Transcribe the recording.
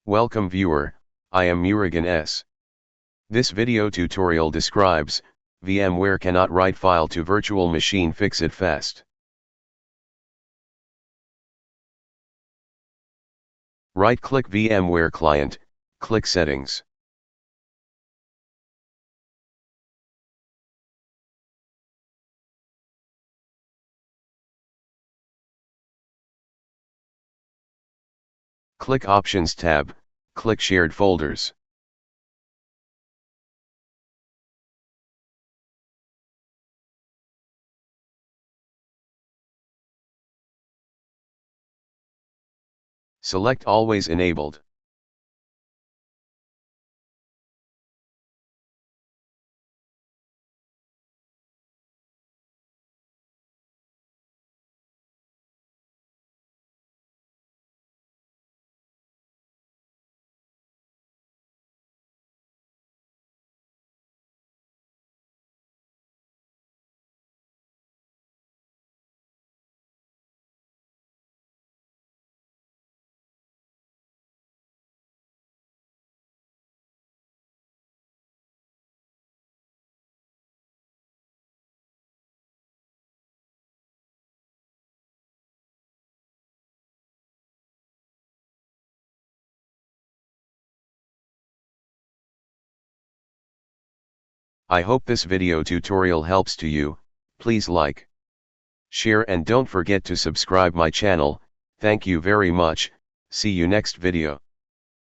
Welcome viewer, I am Murugan S. This video tutorial describes, VMware cannot write file to virtual machine fix it fast. Right-click VMware client, click Settings. Click Options tab, click Shared Folders. Select Always Enabled. I hope this video tutorial helps to you. Please like, share and don't forget to subscribe my channel. Thank you very much. See you next video.